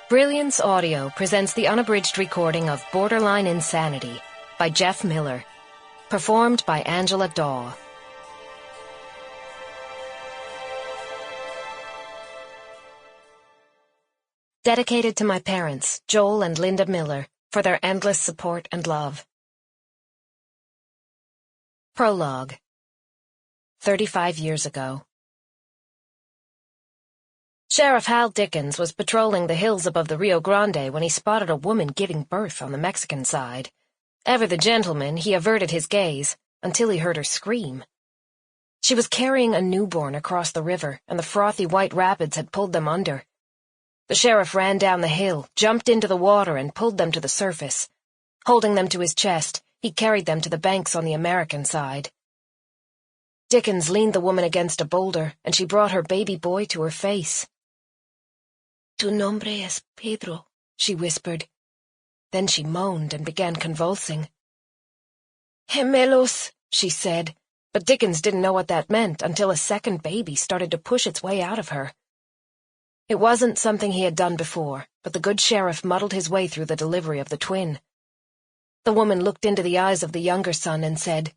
Brilliance Audio presents the unabridged recording of Borderline Insanity by Jeff Miller, performed by Angela Dawe. Dedicated to my parents, Joel and Linda Miller, for their endless support and love. Prologue. 35 years ago. Sheriff Hal Dickens was patrolling the hills above the Rio Grande when he spotted a woman giving birth on the Mexican side. Ever the gentleman, he averted his gaze, until he heard her scream. She was carrying a newborn across the river, and the frothy white rapids had pulled them under. The sheriff ran down the hill, jumped into the water, and pulled them to the surface. Holding them to his chest, he carried them to the banks on the American side. Dickens leaned the woman against a boulder, and she brought her baby boy to her face. "Tu nombre es Pedro," she whispered. Then she moaned and began convulsing. "Gemelos," she said, but Dickens didn't know what that meant until a second baby started to push its way out of her. It wasn't something he had done before, but the good sheriff muddled his way through the delivery of the twin. The woman looked into the eyes of the younger son and said,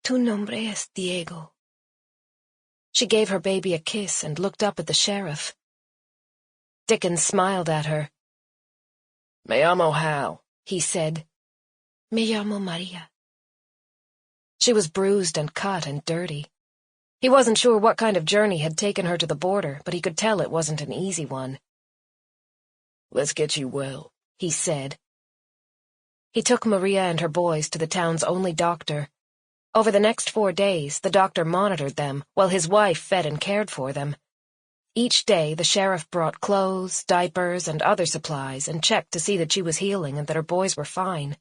"Tu nombre es Diego." She gave her baby a kiss and looked up at the sheriff. Dickens smiled at her. "Me llamo Hal," he said. "Me llamo Maria." She was bruised and cut and dirty. He wasn't sure what kind of journey had taken her to the border, but he could tell it wasn't an easy one. "Let's get you well," he said. He took Maria and her boys to the town's only doctor. Over the next 4 days, the doctor monitored them, while his wife fed and cared for them. Each day, the sheriff brought clothes, diapers, and other supplies, and checked to see that she was healing and that her boys were fine.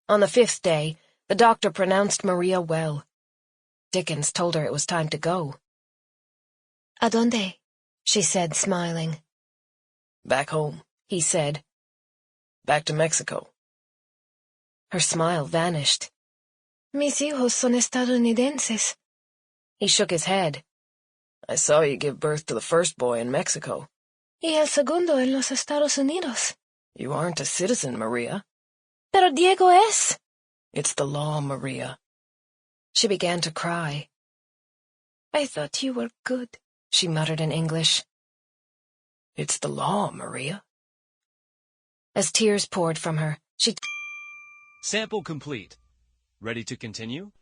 On the 5th day, the doctor pronounced Maria well. Dickens told her it was time to go. "A dónde?" she said, smiling. "Back home," he said. "Back to Mexico." Her smile vanished. "Mis hijos son estadounidenses." He shook his head. "I saw you give birth to the first boy in Mexico." "Y el segundo en los Estados Unidos." "You aren't a citizen, Maria." "Pero Diego es." "It's the law, Maria." She began to cry. "I thought you were good," she muttered in English. "It's the law, Maria." As tears poured from her, she... Sample complete. Ready to continue?